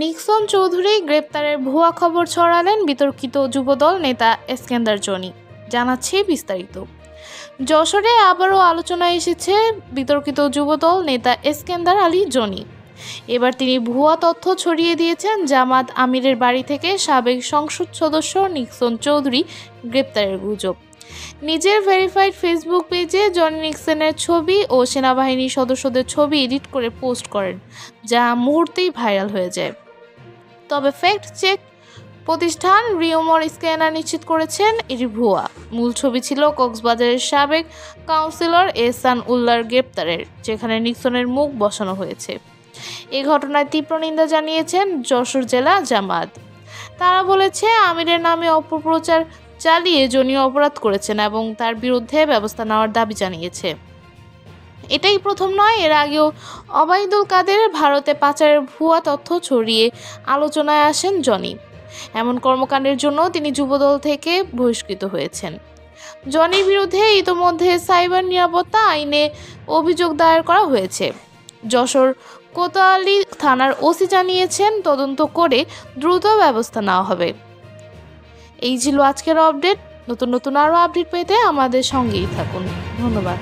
Nixon Chowdhury গ্রেপ্তারের ভুয়া খবর ছড়ালেন বিতর্কিত যুবদল নেতা এসকেন্দার জনি। জানাচ্ছি বিস্তারিত। যশোরে আবারও আলোচনায় এসেছে বিতর্কিত যুবদল নেতা এসকেন্দার আলী জনি। এবার তিনি ভুয়া তথ্য ছড়িয়ে দিয়েছেন জামাত আমিরের বাড়ি থেকে সাবেক সংসদ সদস্য নিক্সন চৌধুরী গ্রেপ্তারের গুজব। নিজের ভেরিফাইড ফেসবুক পেজে জনি নিক্সনের ছবি ও সেনাবাহিনীর সদস্যদের ছবি এডিট করে পোস্ট করেন, যা মুহূর্তেই ভাইরাল হয়ে যায়। তবে ফ্যাক্ট চেক প্রতিষ্ঠান রিউমার স্ক্যানার নিশ্চিত করেছেন এটি ভুয়া। মূল ছবি ছিল কক্সবাজারের সাবেক কাউন্সিলর এহসান উল্লাহর গ্রেপ্তারের, যেখানে নিক্সনের মুখ বসানো হয়েছে। এই ঘটনায় তীব্র নিন্দা জানিয়েছেন যশোর জেলা জামাত। তারা বলেছে, আমিরের নামে অপপ্রচার চালিয়ে জনি অপরাধ করেছেন এবং তার বিরুদ্ধে ব্যবস্থা নেওয়ার দাবি জানিয়েছে। এটাই প্রথম নয়, এর আগেও ওবায়দুল কাদেরের ভারতে পাচারের ভুয়া তথ্য ছড়িয়ে আলোচনায় আসেন জনি। এমন কর্মকাণ্ডের জন্য তিনি যুবদল থেকে বহিষ্কৃত হয়েছেন। জনির বিরুদ্ধে ইতোমধ্যে সাইবার নিরাপত্তা আইনে অভিযোগ দায়ের করা হয়েছে। যশোর কোতোয়ালি থানার ওসি জানিয়েছেন, তদন্ত করে দ্রুত ব্যবস্থা নেওয়া হবে। এই ছিল আজকের আপডেট। নতুন আরও আপডেট পেতে আমাদের সঙ্গেই থাকুন। ধন্যবাদ।